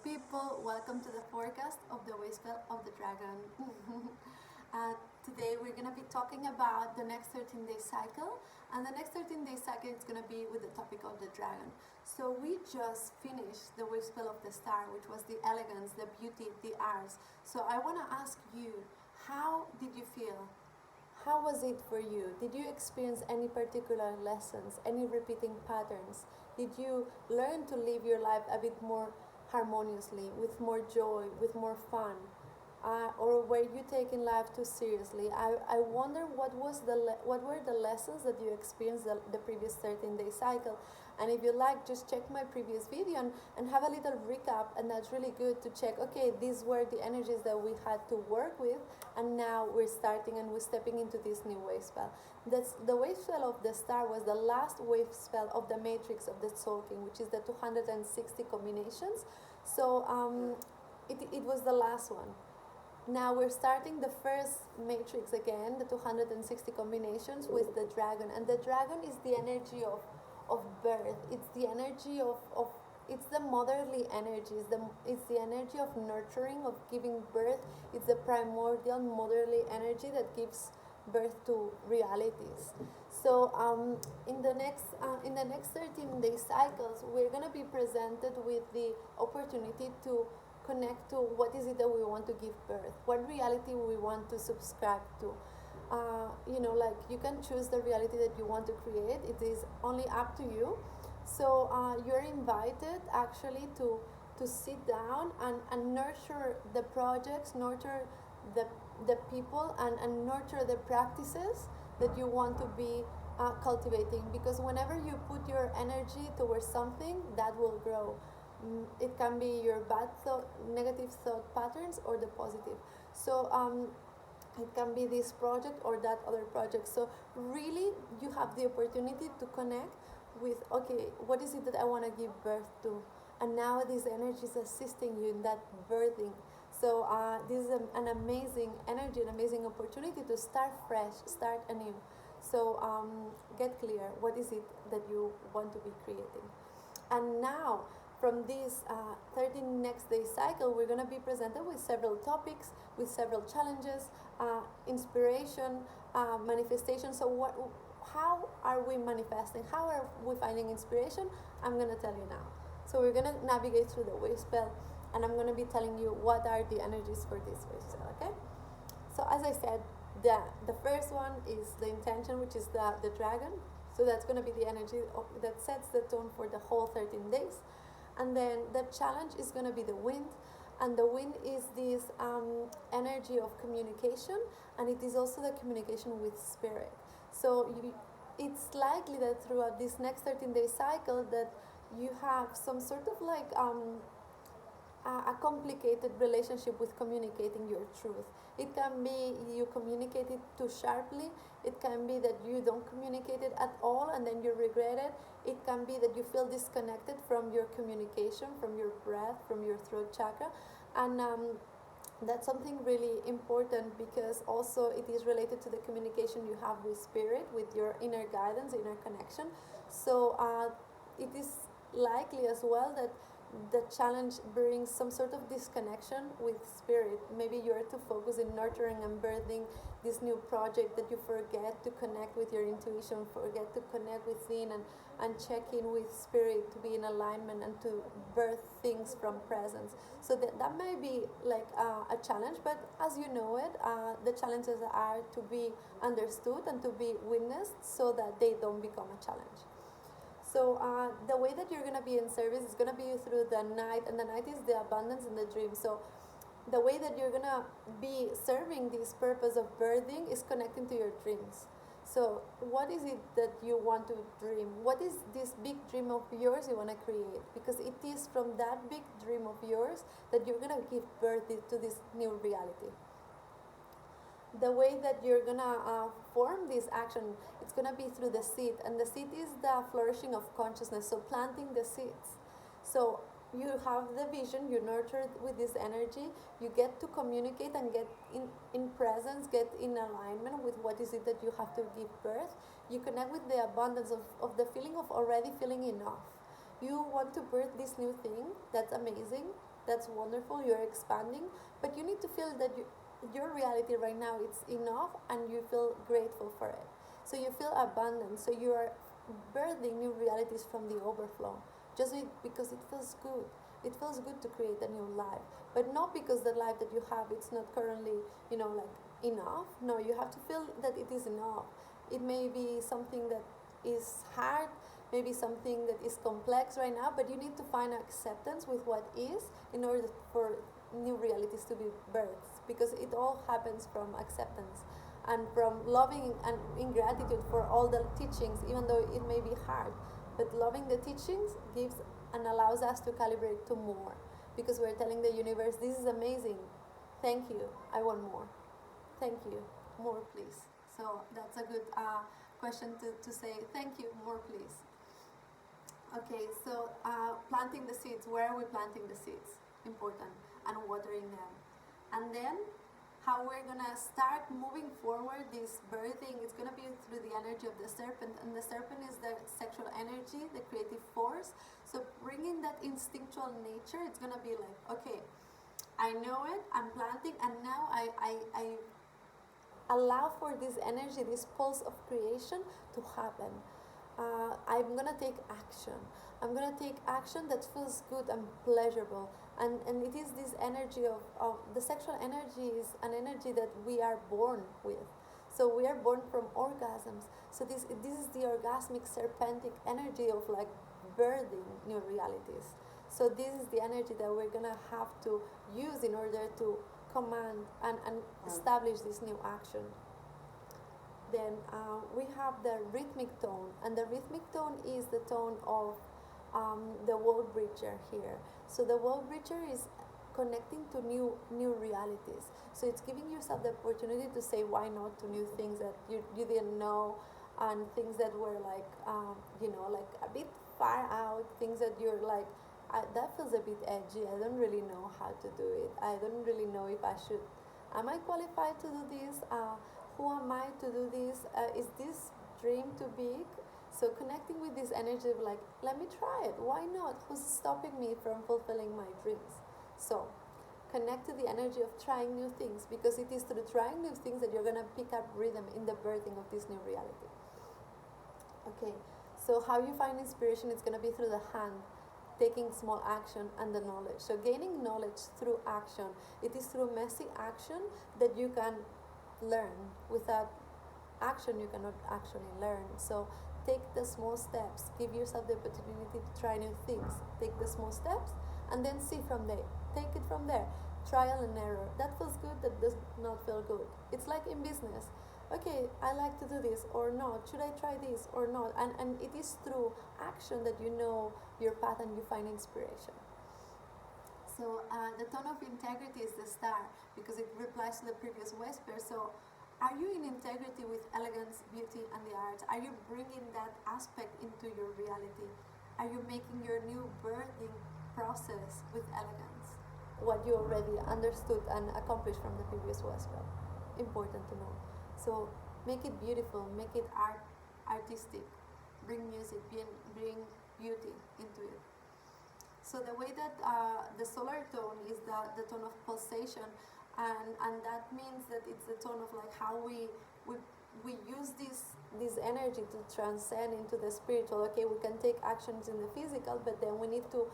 people, welcome to the forecast of the Wavespell of the Dragon. Today we're going to be talking about the next 13-day cycle, and the next 13-day cycle is going to be with the topic of the dragon. So we just finished the Wavespell of the star, which was the elegance, the beauty, the arts. So I want to ask you, how did you feel? How was it for you? Did you experience any particular lessons, any repeating patterns? Did you learn to live your life a bit more harmoniously, with more joy, with more fun? Or were you taking life too seriously? I wonder what were the lessons that you experienced the previous 13-day cycle. And if you like, just check my previous video and have a little recap, and that's really good to check, okay, these were the energies that we had to work with, and now we're starting and we're stepping into this new wave spell. The wave spell of the star was the last wave spell of the matrix of the Tzolkin, which is the 260 combinations. So it was the last one. Now we're starting the first matrix again, the 260 combinations with the dragon. And the dragon is the energy of birth. It's the energy it's the motherly energy. It's the energy of nurturing, of giving birth. It's the primordial motherly energy that gives birth to realities. So in the next 13-day cycles, we're going to be presented with the opportunity to connect to what is it that we want to give birth, what reality we want to subscribe to. Like you can choose the reality that you want to create. It is only up to you. So you're invited actually to sit down and nurture the projects, nurture the people, and nurture the practices that you want to be cultivating. Because whenever you put your energy towards something, that will grow. It can be your negative thought patterns, or the positive. So it can be this project or that other project. So really, you have the opportunity to connect with, okay, what is it that I want to give birth to? And now this energy is assisting you in that birthing. So this is an amazing energy, an amazing opportunity to start fresh, start anew. So get clear, what is it that you want to be creating? And now, from this 13 next day cycle, we're going to be presented with several topics, with several challenges, inspiration, manifestation. So how are we manifesting? How are we finding inspiration? I'm going to tell you now. So we're going to navigate through the wave spell, and I'm going to be telling you what are the energies for this wave spell, okay? So as I said, the first one is the intention, which is the dragon. So that's going to be the energy that sets the tone for the whole 13 days. And then the challenge is going to be the wind, and the wind is this energy of communication, and it is also the communication with spirit. So it's likely that throughout this next 13-day cycle that you have some sort of like a complicated relationship with communicating your truth. It can be you communicate it too sharply. It can be that you don't communicate it at all and then you regret it. It can be that you feel disconnected from your communication, from your breath, from your throat chakra. And that's something really important, because also it is related to the communication you have with spirit, with your inner guidance, inner connection. So it is likely as well that the challenge brings some sort of disconnection with spirit. Maybe you're too focused in nurturing and birthing this new project that you forget to connect with your intuition, forget to connect within and check in with spirit, to be in alignment and to birth things from presence. So that may be like a challenge, but as you know it, the challenges are to be understood and to be witnessed so that they don't become a challenge. So the way that you're going to be in service is going to be through the night, and the night is the abundance and the dream. So the way that you're going to be serving this purpose of birthing is connecting to your dreams. So what is it that you want to dream? What is this big dream of yours you want to create? Because it is from that big dream of yours that you're going to give birth to this new reality. The way that you're gonna form this action, it's gonna be through the seed, and the seed is the flourishing of consciousness, so planting the seeds. So you have the vision, you nurture it with this energy, you get to communicate and get in presence, get in alignment with what is it that you have to give birth. You connect with the abundance of the feeling of already feeling enough. You want to birth this new thing, that's amazing. That's wonderful, you're expanding, but you need to feel that your reality right now it's enough and you feel grateful for it. So you feel abundant, so you are birthing new realities from the overflow, just because it feels good. It feels good to create a new life, but not because the life that you have it's not currently, like enough. No, you have to feel that it is enough. It may be something that is hard, maybe something that is complex right now, but you need to find acceptance with what is in order for new realities to be birthed, because it all happens from acceptance and from loving and in gratitude for all the teachings, even though it may be hard. But loving the teachings gives and allows us to calibrate to more, because we're telling the universe, this is amazing, thank you, I want more, thank you, more please. So that's a good question to say, thank you, more please. Okay, so planting the seeds, where are we planting the seeds? Important, and watering them. And then how we're gonna start moving forward this birthing, it's gonna be through the energy of the serpent, and the serpent is the sexual energy, the creative force. So bringing that instinctual nature, it's gonna be like, okay, I know it, I'm planting, and now I allow for this energy, this pulse of creation to happen. I'm gonna take action. I'm gonna take action that feels good and pleasurable. And it is this energy of the sexual energy is an energy that we are born with. So we are born from orgasms. So this is the orgasmic serpentic energy of like birthing new realities. So this is the energy that we're gonna have to use in order to command and establish this new action. Then we have the rhythmic tone, and the rhythmic tone is the tone of the 𝙬𝙧𝙧𝙯 here. So the 𝙬𝙧𝙧𝙯 is connecting to new realities. So it's giving yourself the opportunity to say why not to new things that you didn't know, and things that were like like a bit far out, things that you're like, that feels a bit edgy, I don't really know how to do it, I don't really know if I should, am I qualified to do this, who am I to do this, is this dream too big? So connecting with this energy of like, let me try it, why not, who's stopping me from fulfilling my dreams? So connect to the energy of trying new things, because it is through trying new things that you're going to pick up rhythm in the birthing of this new reality. Okay, so how you find inspiration is going to be through the hand, taking small action, and the knowledge. So gaining knowledge through action, it is through messy action that you can learn. Without action you cannot actually learn. So take the small steps, give yourself the opportunity to try new things, take the small steps and then see from there, take it from there, trial and error, that feels good, that does not feel good. It's like in business, okay, I like to do this or not, should I try this or not, and it is through action that you know your path and you find inspiration. So the tone of integrity is the star, because it replies to the previous Whisper. So are you in integrity with elegance, beauty, and the arts? Are you bringing that aspect into your reality? Are you making your new birthing process with elegance? What you already understood and accomplished from the previous Whisper. Important to know. So make it beautiful, make it artistic, bring music, bring beauty into it. So the way that the solar tone is the tone of pulsation, and that means that it's the tone of like how we use this energy to transcend into the spiritual. Okay, we can take actions in the physical, but then we need to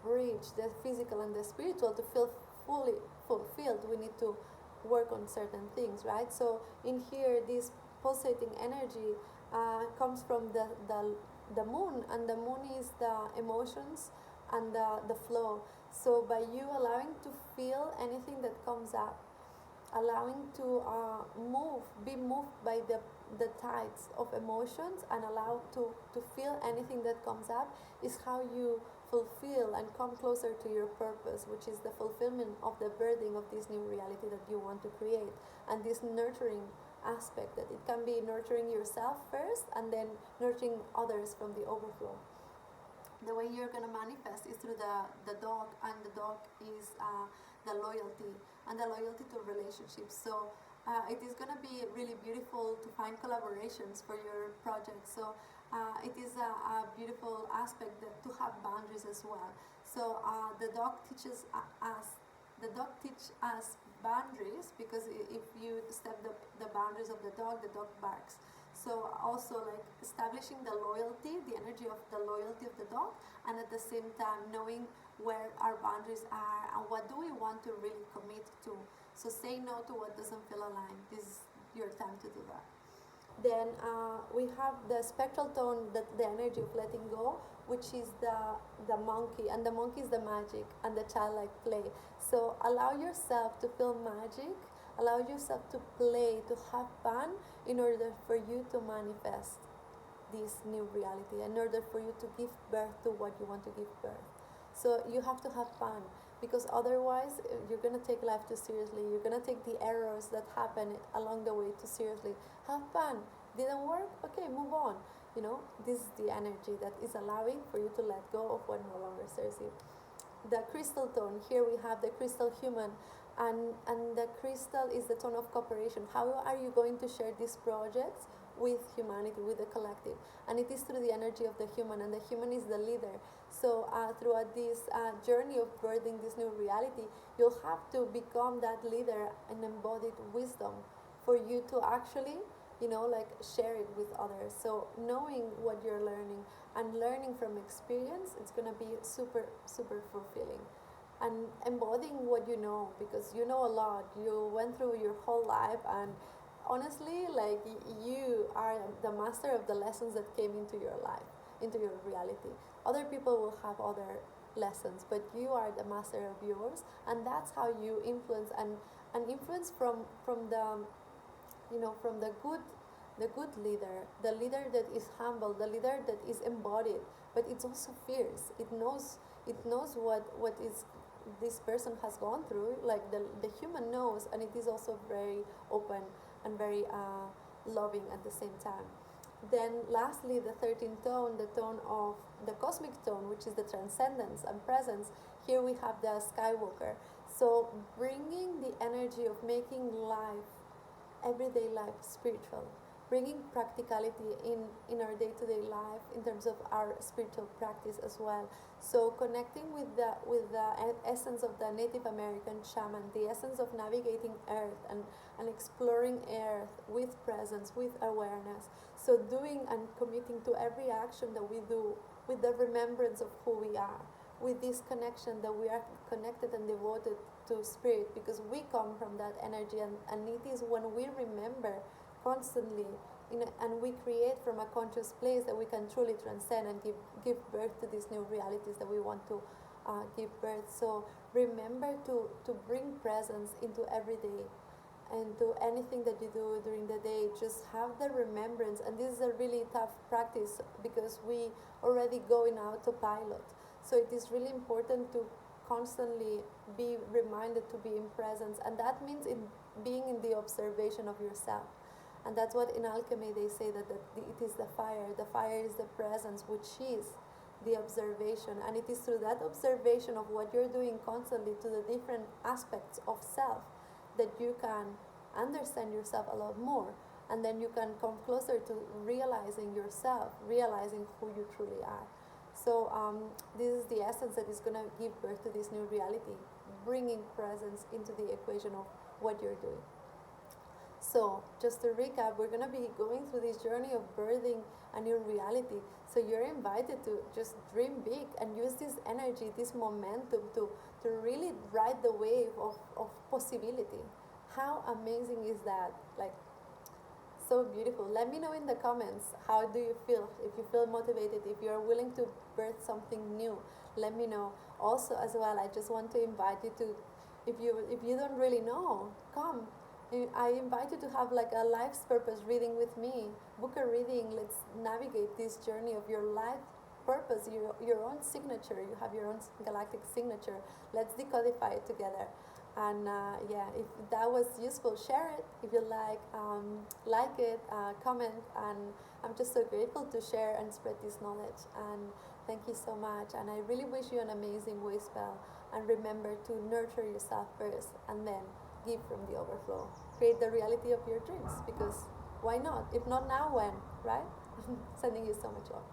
bridge the physical and the spiritual to feel fully fulfilled. We need to work on certain things, right? So in here, this pulsating energy comes from the moon, and the moon is the emotions and the flow. So by you allowing to feel anything that comes up, allowing to be moved by the tides of emotions, and allow to feel anything that comes up, is how you fulfill and come closer to your purpose, which is the fulfillment of the birthing of this new reality that you want to create, and this nurturing aspect, that it can be nurturing yourself first and then nurturing others from the overflow. The way you're going to manifest is through the dog, and the dog is the loyalty, and the loyalty to relationships. So it is going to be really beautiful to find collaborations for your project. So it is a beautiful aspect to have boundaries as well. So the dog teaches us boundaries, because if you step the boundaries of the dog barks. So also like establishing the loyalty, the energy of the loyalty of the dog, and at the same time knowing where our boundaries are and what do we want to really commit to. So say no to what doesn't feel aligned. This is your time to do that. Then we have the spectral tone, the energy of letting go, which is the monkey, and the monkey is the magic and the childlike play. So allow yourself to feel magic, allow yourself to play, to have fun, in order for you to manifest this new reality, in order for you to give birth to what you want to give birth. So you have to have fun, because otherwise you're going to take life too seriously. You're going to take the errors that happen along the way too seriously. Have fun. Didn't work? Okay, move on. You know, this is the energy that is allowing for you to let go of what no longer serves you. The crystal tone, here we have the crystal human, and the crystal is the tone of cooperation. How are you going to share these projects with humanity, with the collective? And it is through the energy of the human, and the human is the leader. So throughout this journey of birthing this new reality, you'll have to become that leader and embodied wisdom for you to actually, you know, like share it with others. So knowing what you're learning and learning from experience, it's going to be super, super fulfilling. And embodying what you know, because you know a lot. You went through your whole life, and honestly, like, you are the master of the lessons that came into your life, into your reality. Other people will have other lessons, but you are the master of yours, and that's how you influence and influence from the, you know, from the good leader, the leader that is humble, the leader that is embodied, but it's also fierce. It knows what is this person has gone through. Like the human knows, and it is also very open and very loving at the same time. Then lastly, the 13th tone, the tone of the cosmic tone, which is the transcendence and presence. Here we have the skywalker. So bringing the energy of making life, everyday life, spiritual, bringing practicality in our day-to-day life in terms of our spiritual practice as well. So connecting with the essence of the Native American shaman, the essence of navigating Earth and exploring Earth with presence, with awareness. So doing and committing to every action that we do with the remembrance of who we are, with this connection that we are connected and devoted to spirit, because we come from that energy, and it is when we remember constantly, and we create from a conscious place, that we can truly transcend and give birth to these new realities that we want to give birth. So remember to bring presence into every day, and to anything that you do during the day. Just have the remembrance, and this is a really tough practice because we already go in autopilot. So it is really important to constantly be reminded to be in presence, and that means being in the observation of yourself. And that's what in alchemy they say, that it is the fire. The fire is the presence, which is the observation. And it is through that observation of what you're doing constantly to the different aspects of self that you can understand yourself a lot more. And then you can come closer to realizing yourself, realizing who you truly are. So this is the essence that is going to give birth to this new reality, bringing presence into the equation of what you're doing. So just to recap, we're going to be going through this journey of birthing a new reality. So you're invited to just dream big and use this energy, this momentum to really ride the wave of possibility. How amazing is that? Like, so beautiful. Let me know in the comments, how do you feel? If you feel motivated, if you're willing to birth something new, let me know. Also as well, I just want to invite you to, if you don't really know, come. I invite you to have like a life's purpose reading with me. Book a reading. Let's navigate this journey of your life purpose, your own signature. You have your own galactic signature. Let's decodify it together. And yeah, if that was useful, share it. If you like it, comment. And I'm just so grateful to share and spread this knowledge. And thank you so much. And I really wish you an amazing Wavespell. And remember to nurture yourself first, and then give from the overflow. Create the reality of your dreams, because why not? If not now, when, right? Sending you so much love.